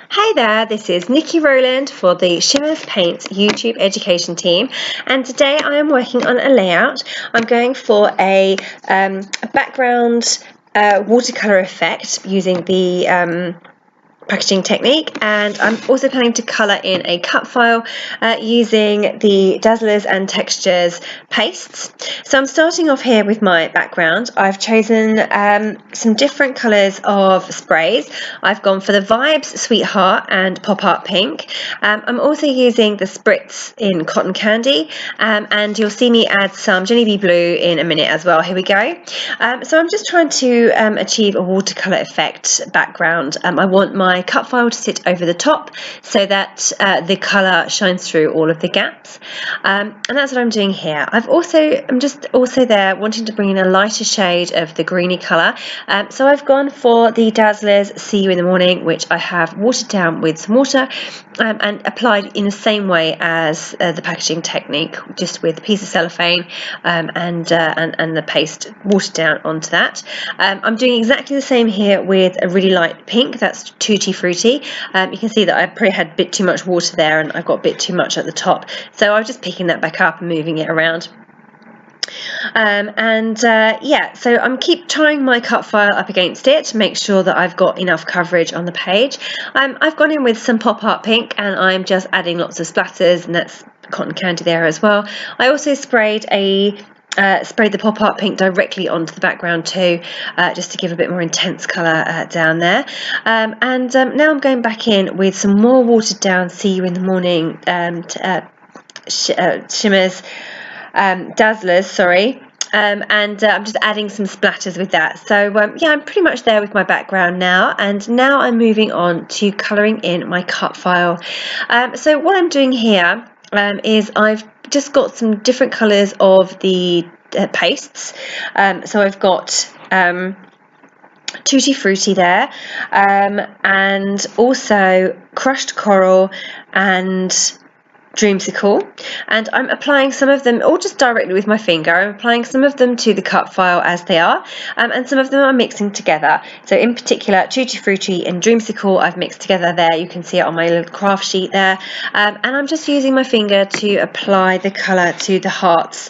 Hi there, this is Niki Rowland for the Shimmerz Paints YouTube education team, and today I am working on a layout. I'm going for a background watercolour effect using the packaging technique, and I'm also planning to colour in a cut file using the Dazzlers and Textures pastes. So I'm starting off here with my background. I've chosen some different colours of sprays. I've gone for the Vibes Sweetheart and Pop Art Pink. I'm also using the Spritz in Cotton Candy, and you'll see me add some Jenny B Blue in a minute as well. Here we go. So I'm just trying to achieve a watercolour effect background. I want my cut file to sit over the top so that the colour shines through all of the gaps, and that's what I'm doing here. I'm just also there wanting to bring in a lighter shade of the greeny colour, so I've gone for the Dazzlers See You in the Morning, which I have watered down with some water and applied in the same way as the packaging technique, just with a piece of cellophane and the paste watered down onto that. I'm doing exactly the same here with a really light pink. That's Tutti Frutti. You can see that I probably had a bit too much water there and I've got a bit too much at the top, so I was just picking that back up and moving it around. Yeah, so I'm keep trying my cut file up against it to make sure that I've got enough coverage on the page. I've gone in with some Pop Art Pink and I'm just adding lots of splatters, and that's Cotton Candy there as well. I also sprayed the Pop Art Pink directly onto the background too, just to give a bit more intense colour down there. Now I'm going back in with some more watered down See You in the Morning Shimmerz Dazzlers, sorry. I'm just adding some splatters with that. So yeah, I'm pretty much there with my background now, and now I'm moving on to colouring in my cut file. So what I'm doing here is I've just got some different colours of the pastes. So I've got Tutti Frutti there, and also Crushed Coral and Dreamsicle, and I'm applying some of them all just directly with my finger. I'm applying some of them to the cut file as they are, and some of them are mixing together. So in particular, Tutti Frutti and Dreamsicle I've mixed together there. You can see it on my little craft sheet there, and I'm just using my finger to apply the colour to the hearts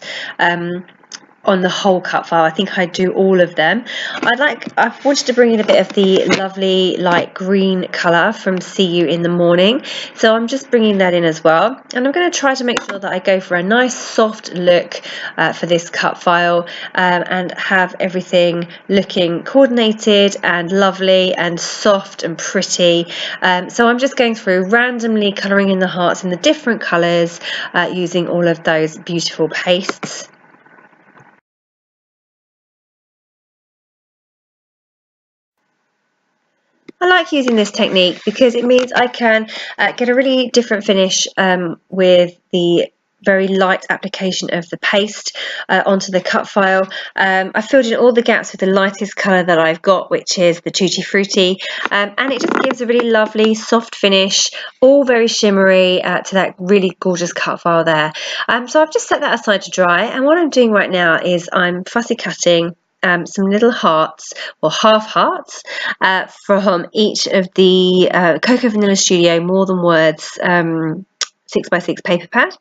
on the whole cut file. I think I do all of them. I wanted to bring in a bit of the lovely light green colour from See You in the Morning, so I'm just bringing that in as well, and I'm going to try to make sure that I go for a nice soft look for this cut file, and have everything looking coordinated and lovely and soft and pretty. So I'm just going through randomly colouring in the hearts in the different colours using all of those beautiful pastes. I like using this technique because it means I can get a really different finish with the very light application of the paste onto the cut file. I filled in all the gaps with the lightest colour that I've got, which is the Tutti Frutti, and it just gives a really lovely soft finish, all very shimmery to that really gorgeous cut file there. So I've just set that aside to dry, and what I'm doing right now is I'm fussy cutting some little hearts, or half hearts, from each of the Cocoa Vanilla Studio More Than Words 6x6 paper pad.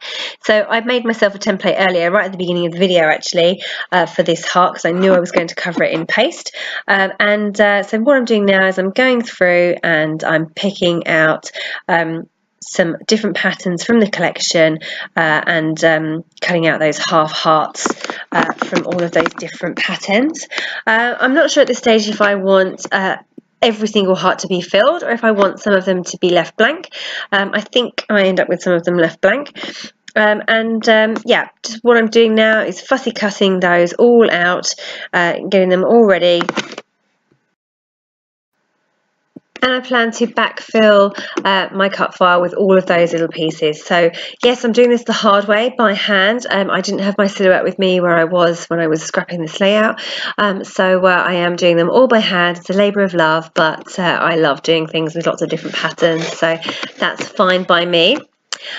So I've made myself a template earlier, right at the beginning of the video actually, for this heart, because I knew I was going to cover it in paste. So what I'm doing now is I'm going through and I'm picking out some different patterns from the collection, and cutting out those half hearts from all of those different patterns. I'm not sure at this stage if I want every single heart to be filled or if I want some of them to be left blank. I think I end up with some of them left blank. Yeah, just what I'm doing now is fussy cutting those all out, getting them all ready. And I plan to backfill my cut file with all of those little pieces. So yes, I'm doing this the hard way by hand. I didn't have my silhouette with me where I was when I was scrapping this layout. So I am doing them all by hand. It's a labour of love, but I love doing things with lots of different patterns. So that's fine by me.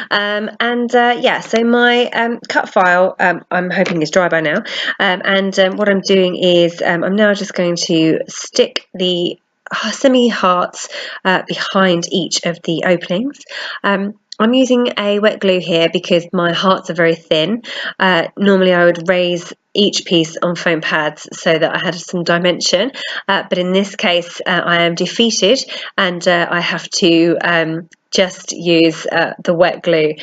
Yeah, so my cut file, I'm hoping is dry by now. What I'm doing is I'm now just going to stick the semi-hearts behind each of the openings. I'm using a wet glue here because my hearts are very thin. Normally I would raise each piece on foam pads so that I had some dimension, but in this case I am defeated, and I have to just use the wet glue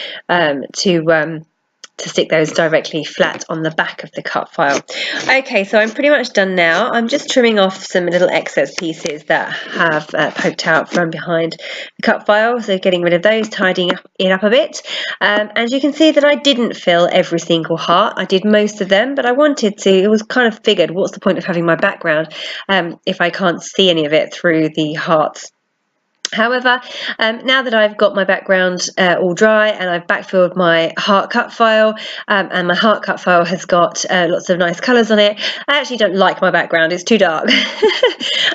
to stick those directly flat on the back of the cut file. Okay, so I'm pretty much done now. I'm just trimming off some little excess pieces that have poked out from behind the cut file, so getting rid of those, tidying it up a bit. And you can see that I didn't fill every single heart. I did most of them, but I wanted to. It was kind of figured, what's the point of having my background if I can't see any of it through the hearts? However, now that I've got my background all dry and I've backfilled my heart cut file, and my heart cut file has got lots of nice colours on it, I actually don't like my background, it's too dark. So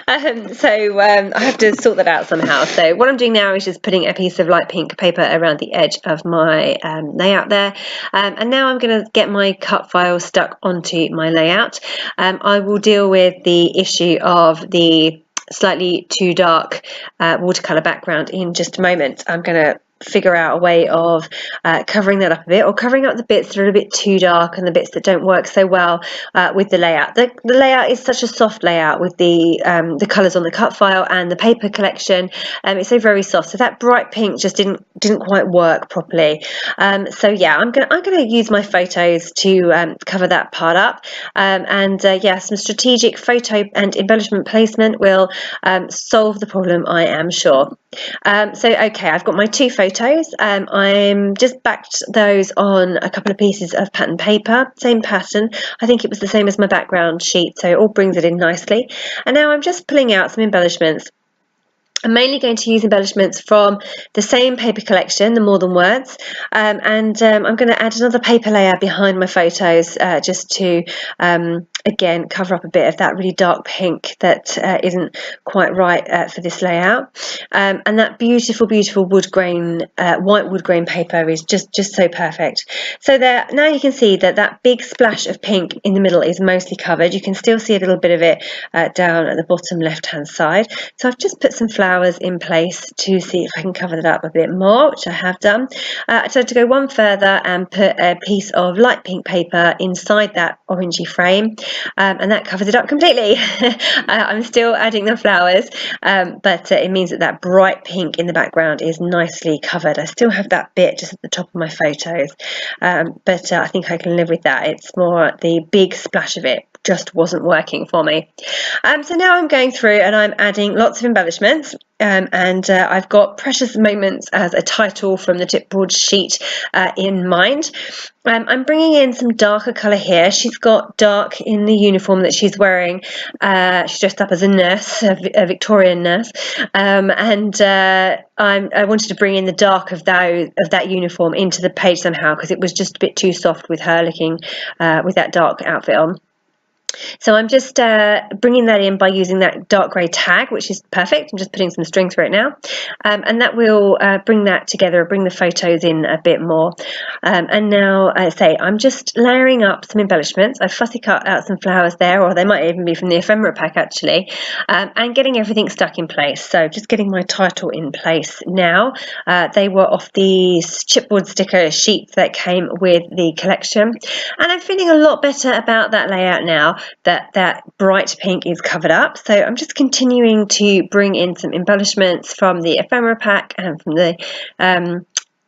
I have to sort that out somehow. So what I'm doing now is just putting a piece of light pink paper around the edge of my layout there. And now I'm going to get my cut file stuck onto my layout. I will deal with the issue of the slightly too dark watercolor background in just a moment. I'm going to figure out a way of covering that up a bit, or covering up the bits that are a bit too dark and the bits that don't work so well with the layout. The layout is such a soft layout with the colours on the cut file and the paper collection. It's so very soft, so that bright pink just didn't quite work properly. So yeah, I'm gonna use my photos to cover that part up, and yeah, some strategic photo and embellishment placement will solve the problem, I am sure. So okay, I've got my two photos. I'm just backed those on a couple of pieces of pattern paper, same pattern. I think it was the same as my background sheet, so it all brings it in nicely. And now I'm just pulling out some embellishments. I'm mainly going to use embellishments from the same paper collection, the More Than Words, and I'm going to add another paper layer behind my photos just to, again, cover up a bit of that really dark pink that isn't quite right for this layout. And that beautiful, beautiful wood grain, white wood grain paper is just so perfect. So there, now you can see that that big splash of pink in the middle is mostly covered. You can still see a little bit of it down at the bottom left-hand side. So I've just put some flowers in place to see if I can cover that up a bit more, which I have done. So to go one further and put a piece of light pink paper inside that orangey frame, and that covers it up completely. I'm still adding the flowers, but it means that that bright pink in the background is nicely covered. I still have that bit just at the top of my photos, but I think I can live with that. It's more the big splash of it just wasn't working for me. So now I'm going through and I'm adding lots of embellishments, and I've got Precious Moments as a title from the chipboard sheet in mind. I'm bringing in some darker colour here. She's got dark in the uniform that she's wearing. She's dressed up as a nurse, a Victorian nurse, and I wanted to bring in the dark of that uniform into the page somehow, because it was just a bit too soft with her looking with that dark outfit on. So I'm just bringing that in by using that dark grey tag, which is perfect. I'm just putting some string through it now, and that will bring that together, bring the photos in a bit more. And now, I'm just layering up some embellishments. I've fussy cut out some flowers there, or they might even be from the ephemera pack actually, and getting everything stuck in place. So just getting my title in place now. They were off the chipboard sticker sheet that came with the collection, and I'm feeling a lot better about that layout now that bright pink is covered up. So I'm just continuing to bring in some embellishments from the ephemera pack and from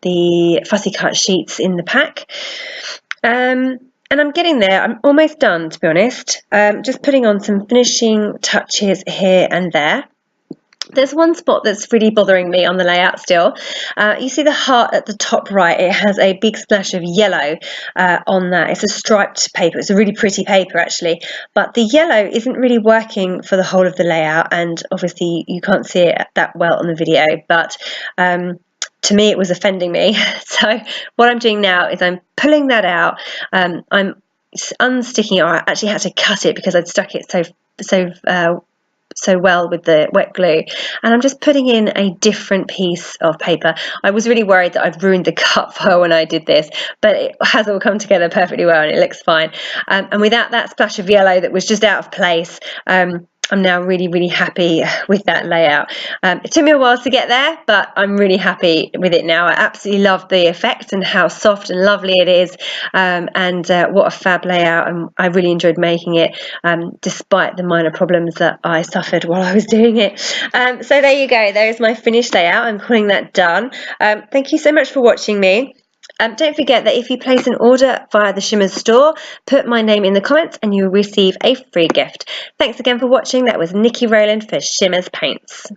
the fussy cut sheets in the pack. And I'm getting there. I'm almost done, to be honest. Just putting on some finishing touches here and there. There's one spot that's really bothering me on the layout still. You see the heart at the top right, it has a big splash of yellow on that. It's a striped paper. It's a really pretty paper actually, but the yellow isn't really working for the whole of the layout, and obviously you can't see it that well on the video, but to me it was offending me. So what I'm doing now is I'm pulling that out. I'm unsticking it, or I actually had to cut it because I'd stuck it so well with the wet glue, and I'm just putting in a different piece of paper. I was really worried that I'd ruined the cut file when I did this, but it has all come together perfectly well and it looks fine. And without that splash of yellow that was just out of place, I'm now really happy with that layout. It took me a while to get there, but I'm really happy with it now. I absolutely love the effect and how soft and lovely it is, and what a fab layout, and I really enjoyed making it, despite the minor problems that I suffered while I was doing it. So there you go, there is my finished layout. I'm calling that done. Thank you so much for watching me. Don't forget that if you place an order via the Shimmerz store, put my name in the comments and you will receive a free gift. Thanks again for watching. That was Niki Rowland for Shimmerz Paints.